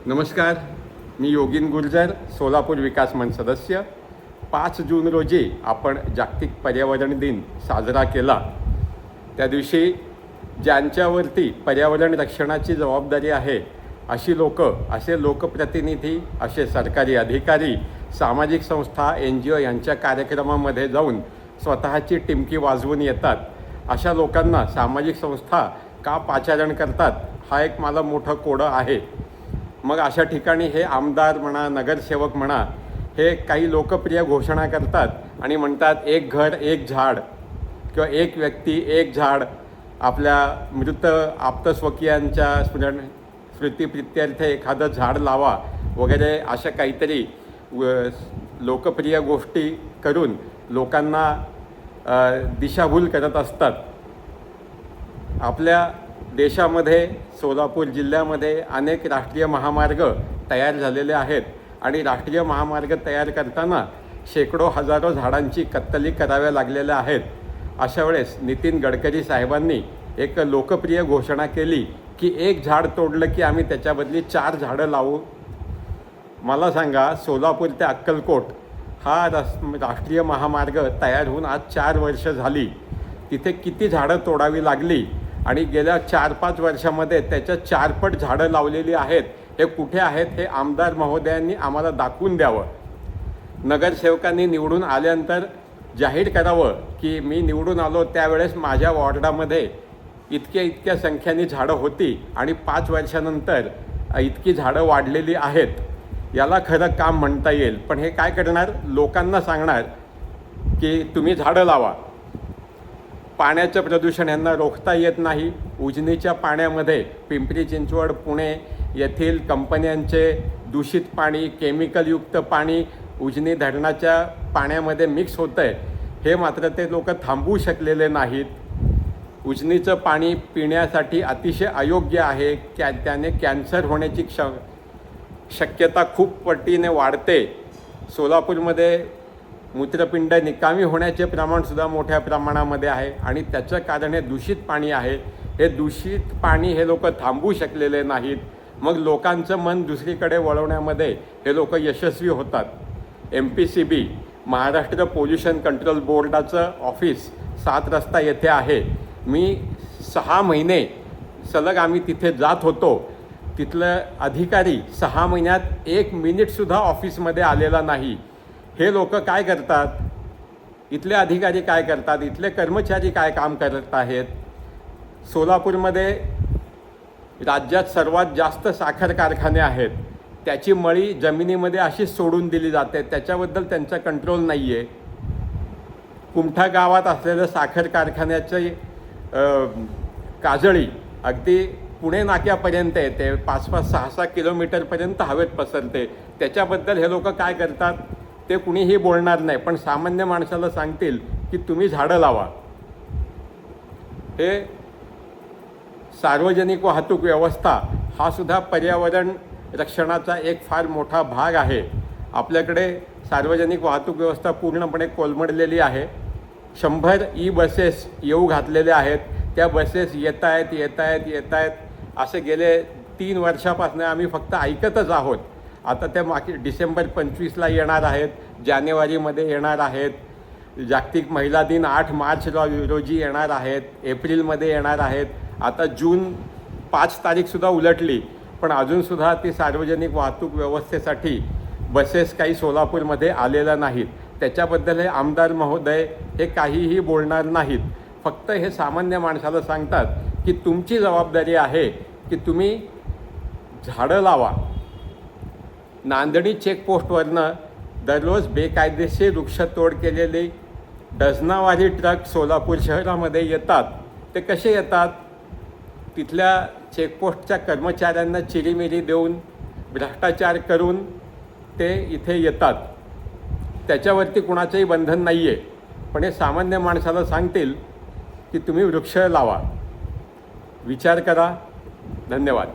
नमस्कार, मी योगीन गुर्जर, सोलापूर विकास मंच सदस्य. 5 जून रोजी आपण जागतिक पर्यावरण दिन साजरा केला. त्या दिवशी ज्यांच्यावरती पर्यावरण रक्षणाची जबाबदारी आहे अशी लोक, असे लोकप्रतिनिधी, असे सरकारी अधिकारी, सामाजिक संस्था, NGO यांच्या कार्यक्रमामध्ये जाऊन स्वतःची टिमकी वाजवून येतात. अशा लोकांना सामाजिक संस्था का पाचारण करतात हा एक मला मोठं कोडं आहे. मग अशा ठिकाणी हे आमदार म्हणा, नगरसेवक म्हणा, हे काही लोकप्रिय घोषणा करतात आणि म्हणतात एक घर एक झाड किंवा एक व्यक्ती एक झाड, आपल्या मृत आप्तस्वकीयांच्या स्मृतिप्रित्यर्थ एखादं झाड लावा वगैरे अशा काहीतरी लोकप्रिय गोष्टी करून लोकांना दिशाभूल करत असतात. आपल्या देशामध्ये, सोलापूर जिल्ह्यामध्ये अनेक राष्ट्रीय महामार्ग तयार झालेले आहेत आणि राष्ट्रीय महामार्ग तयार करताना शेकडो हजारो झाडांची कत्तली कराव्या लागलेल्या आहेत. अशा वेळेस नितीन गडकरी साहेबांनी एक लोकप्रिय घोषणा केली की एक झाड तोडलं की आम्ही त्याच्याबदली 4 झाडं लावू. मला सांगा, सोलापूर ते अक्कलकोट हा राष्ट्रीय महामार्ग तयार होऊन आज 4 वर्ष झाली. तिथे किती झाडं तोडावी लागली आणि गेल्या 4-5 वर्षामध्ये त्याच्या 4 पट झाडं लावलेली आहेत. हे कुठे आहेत हे आमदार महोदयांनी आम्हाला दाखवून द्यावं. नगरसेवकांनी निवडून आल्यानंतर जाहीर करावं की मी निवडून आलो त्यावेळेस माझ्या वॉर्डामध्ये इतक्या संख्येने झाडं होती आणि 5 वर्षानंतर इतकी झाडं वाढलेली आहेत. याला खरं काम म्हणता येईल. पण हे काय करणार, लोकांना सांगणार की तुम्ही झाडं लावा. पाण्याचं प्रदूषण यांना रोखता येत नाही. उजनीच्या पाण्यामध्ये पिंपरी चिंचवड, पुणे येथील कंपन्यांचे दूषित पाणी, केमिकलयुक्त पाणी उजनी धरणाच्या पाण्यामध्ये मिक्स होतं आहे. हे मात्र ते लोक थांबवू शकलेले नाहीत. उजनीचं पाणी पिण्यासाठी अतिशय अयोग्य आहे. त्याने कॅन्सर होण्याची शक्यता खूप पटीने वाढते. सोलापूरमध्ये मूत्रपिंड निकामी होण्याचे प्रमाणसुद्धा मोठ्या प्रमाणामध्ये आहे आणि त्याचं कारण हे दूषित पाणी आहे. हे दूषित पाणी हे लोक थांबवू शकलेले नाहीत. मग लोकांचं मन दुसरीकडे वळवण्यामध्ये हे लोक यशस्वी होतात. MPCB, महाराष्ट्र पोल्युशन कंट्रोल बोर्डाचं ऑफिस 7 रस्ता येथे आहे. मी 6 महिने सलग आम्ही तिथे जात होतो. तिथलं अधिकारी 6 महिन्यात 1 मिनिटसुद्धा ऑफिसमध्ये आलेला नाही. हे लोक काय करतात, इथले अधिकारी काय करतात, इथले कर्मचारी काय काम करत आहेत. सोलापूरमध्ये राज्यात सर्वात जास्त साखर कारखाने आहेत. त्याची मळी जमिनीमध्ये अशीच सोडून दिली जाते. त्याच्याबद्दल त्यांचा कंट्रोल नाही आहे. कुमठा गावात असलेलं साखर कारखान्याची काजळी अगदी पुणे नाक्यापर्यंत येते. 5-5, 6-6 किलोमीटरपर्यंत हवेत पसरते. त्याच्याबद्दल हे लोक काय करतात ते कुणीही बोलणार नाही, पण सामान्य माणसाला सांगतील की तुम्ही झाडं लावा. हे सार्वजनिक वाहतूक व्यवस्था हा सुद्धा पर्यावरण रक्षणाचा एक फार मोठा भाग आहे. आपल्याकडे सार्वजनिक वाहतूक व्यवस्था पूर्णपणे कोलमडलेली आहे. 100 बसेस येऊ घातलेल्या आहेत. त्या बसेस येत आहेत असे गेले 3 वर्षापासून आम्ही फक्त ऐकतच आहोत. आता त्या डिसेंबर 25ला येणार आहेत, जानेवारीमध्ये येणार आहेत. जागतिक महिला दिन 8 मार्च रोजी येणार आहेत, एप्रिलमध्ये येणार आहेत. आता जून 5 तारीखसुद्धा उलटली, पण अजूनसुद्धा ती सार्वजनिक वाहतूक व्यवस्थेसाठी बसेस काही सोलापूरमध्ये आलेल्या नाहीत. त्याच्याबद्दल हे आमदार महोदय हे काहीही बोलणार नाहीत. फक्त हे सामान्य माणसाला सांगतात की तुमची जबाबदारी आहे की तुम्ही झाडं लावा. नांदणी चेकपोस्टवरनं दररोज बेकायदेशीर वृक्षतोड केलेली डझनावारी ट्रक सोलापूर शहरामध्ये येतात. ते कसे येतात, तिथल्या चेकपोस्टच्या कर्मचाऱ्यांना चिरीमिरी देऊन, भ्रष्टाचार करून ते इथे येतात. त्याच्यावरती कुणाचंही बंधन नाही आहे. पण हे सामान्य माणसाला सांगतील की तुम्ही वृक्ष लावा. विचार करा. धन्यवाद.